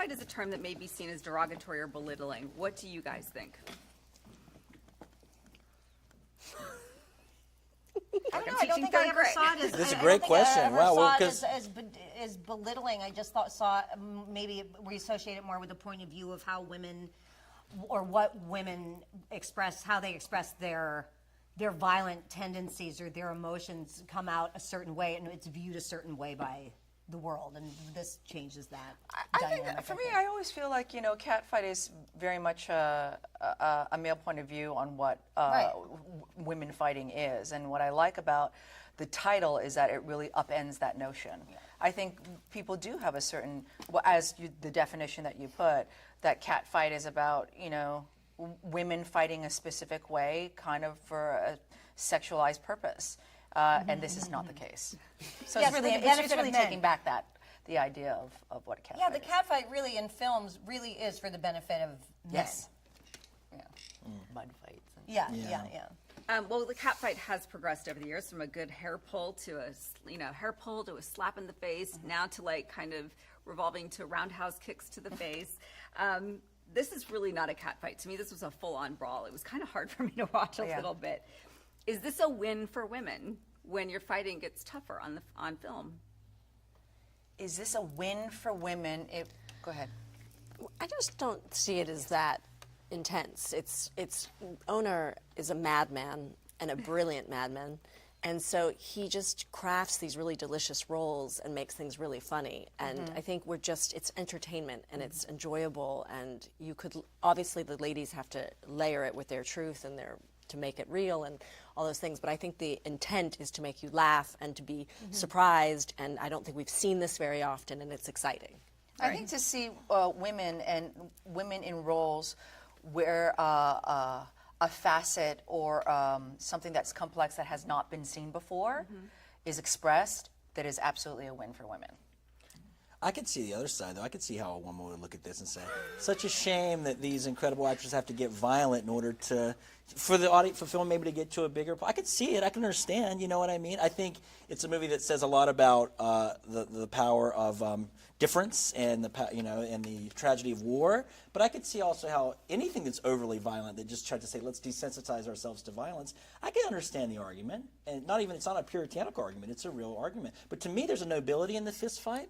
catfight is a term that may be seen as derogatory or belittling. What do you guys think? I don't know. I don't think I ever saw it as. This is a great question. Wow. Well, Because as belittling. I just saw maybe we associate it more with the point of view of how women, or what women express, how they express their violent tendencies or their emotions come out a certain way, and it's viewed a certain way by the world, and this changes that. I think for me, I always feel like catfight is very much a male point of view on what women fighting is, and what I like about the title is that it really upends that notion. Yeah. I think people do have a certain, the definition that you put, that catfight is about women fighting a specific way, kind of for a sexualized purpose. And this is not the case. So it's really taking back the idea of what a catfight is. Yeah, the catfight really in films really is for the benefit of men. Yes. Yeah. Mud fights. Yeah. Well, the catfight has progressed over the years from a good hair pull to a slap in the face, now to kind of revolving to roundhouse kicks to the face. This is really not a catfight. To me, this was a full-on brawl. It was kind of hard for me to watch a little bit. Is this a win for women when your fighting gets tougher on film? Is this a win for women? Go ahead. I just don't see it as that intense. It's Onur is a madman and a brilliant madman, and so he just crafts these really delicious roles and makes things really funny. And I think it's entertainment and it's enjoyable. And you could obviously the ladies have to layer it with their truth and to make it real and all those things, but I think the intent is to make you laugh and to be surprised, and I don't think we've seen this very often, and it's exciting. I think to see women in roles where a facet or something that's complex that has not been seen before is expressed, that is absolutely a win for women. I could see the other side, though. I could see how a woman would look at this and say, such a shame that these incredible actors have to get violent in order for the audience, for film maybe to get to a bigger. I could see it. I can understand. You know what I mean? I think it's a movie that says a lot about the power of difference and and the tragedy of war. But I could see also how anything that's overly violent, that just tried to say, let's desensitize ourselves to violence. I can understand the argument, and it's not a puritanical argument. It's a real argument. But to me, there's a nobility in the fist fight.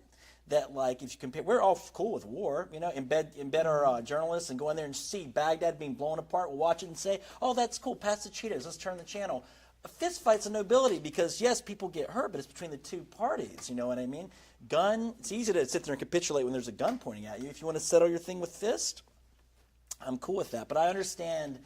That if you compare, we're all cool with war, embed our journalists and go in there and see Baghdad being blown apart. We'll watch it and say, oh, that's cool, pass the Cheetos, let's turn the channel. A fist fight's a nobility because, yes, people get hurt, but it's between the two parties, you know what I mean? It's easy to sit there and capitulate when there's a gun pointing at you. If you want to settle your thing with fist, I'm cool with that. But I understand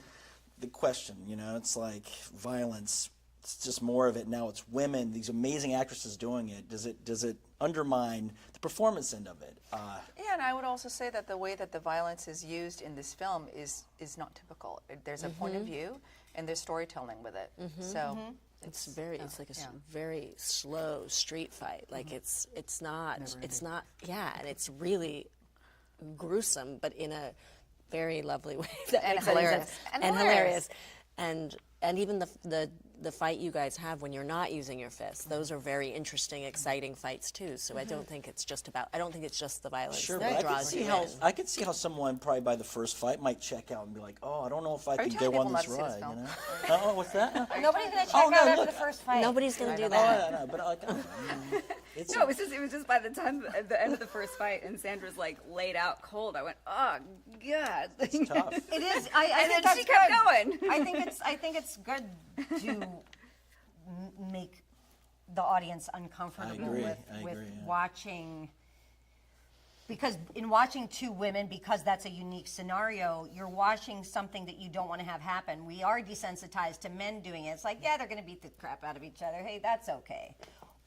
the question, it's like violence. It's just more of it now. It's women, these amazing actresses doing it. Does it undermine the performance end of it? Yeah, and I would also say that the way that the violence is used in this film is not typical. There's a point of view, and there's storytelling with it. So it's like a very slow street fight. Like it's not, and it's really gruesome, but in a very lovely way. And hilarious. And even the fight you guys have when you're not using your fists, those are very interesting, exciting fights too. So I don't think it's just the violence that draws you in. I could see how someone probably by the first fight might check out and be like, oh, I don't know if I can go on this ride. Oh, what's that? Nobody's going to check out after the first fight. Nobody's going to do that. No, but it was just by the time at the end of the first fight and Sandra's laid out cold, I went, oh God. It's tough. It is. And then she kept going. I think it's good to make the audience uncomfortable with watching, because in watching two women, because that's a unique scenario, you're watching something that you don't want to have happen. We are desensitized to men doing it. It's like, yeah, they're going to beat the crap out of each other. Hey, that's okay.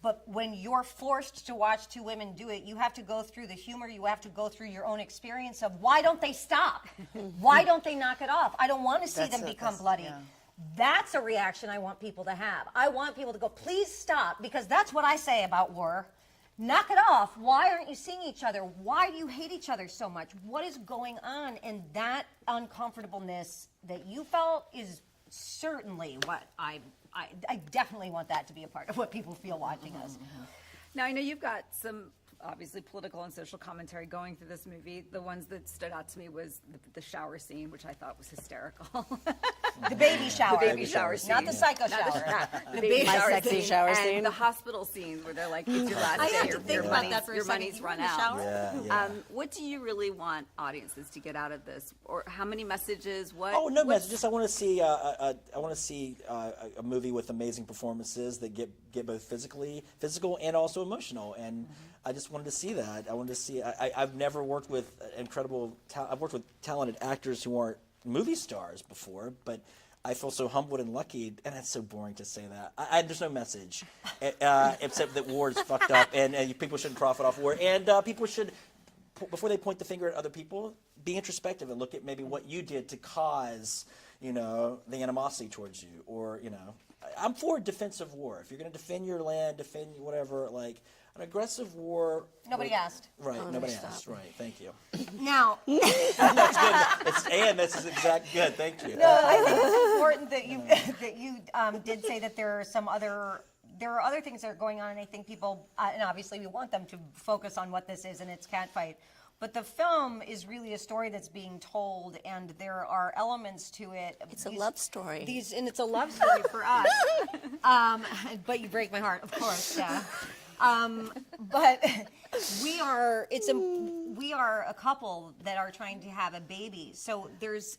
But when you're forced to watch two women do it, you have to go through the humor, you have to go through your own experience of why don't they stop? Why don't they knock it off? I don't want to see them become bloody. Yeah. That's a reaction I want people to have. I want people to go, please stop, because that's what I say about war. Knock it off. Why aren't you seeing each other? Why do you hate each other so much? What is going on? And that uncomfortableness that you felt is certainly what I definitely want that to be a part of what people feel watching us. Now, I know you've got some obviously political and social commentary going through this movie. The ones that stood out to me was the shower scene, which I thought was hysterical. The baby shower. The baby shower scene. Not the psycho shower. The baby My sexy shower and scene. the hospital scene where they're like, it's your last I day, had to think about that for a your second. money's You run in the out. shower? Yeah. What do you really want audiences to get out of this, or how many messages? What? Oh, no what's- messages. I want to see a movie with amazing performances that get both physical and also emotional. And I just wanted to see that. I wanted to see. I've never worked with I've worked with talented actors who aren't movie stars before, but I feel so humbled and lucky, and it's so boring to say that. There's no message, except that war is fucked up, and people shouldn't profit off war, and people should, before they point the finger at other people, be introspective and look at maybe what you did to cause, the animosity towards you, or, I'm for defensive war. If you're going to defend your land, defend whatever, like, an aggressive war. Nobody asked. Right, Oh, nobody stop. asked. Right, thank you. Now, That's good. This is exact good. Thank you. I think it's important that you did say that there are other things that are going on, and I think people, and obviously we want them to focus on what this is, and it's Catfight. But the film is really a story that's being told, and there are elements to it. It's a love story. And it's a love story for us. But you break my heart, of course. Yeah. But we are a couple that are trying to have a baby. So there's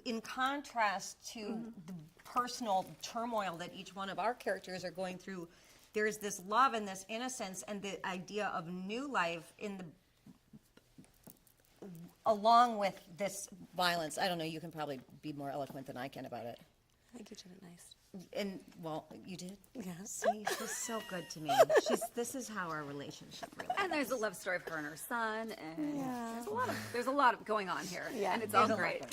in contrast to the personal turmoil that each one of our characters are going through, there's this love and this innocence and the idea of new life along with this violence. I don't know, you can probably be more eloquent than I can about it. I think you did it nice. And, well, you did? Yeah. See, she's so good to me. This is how our relationship really And there's a love story of her and her son, and there's a lot of going on here, and it's all great.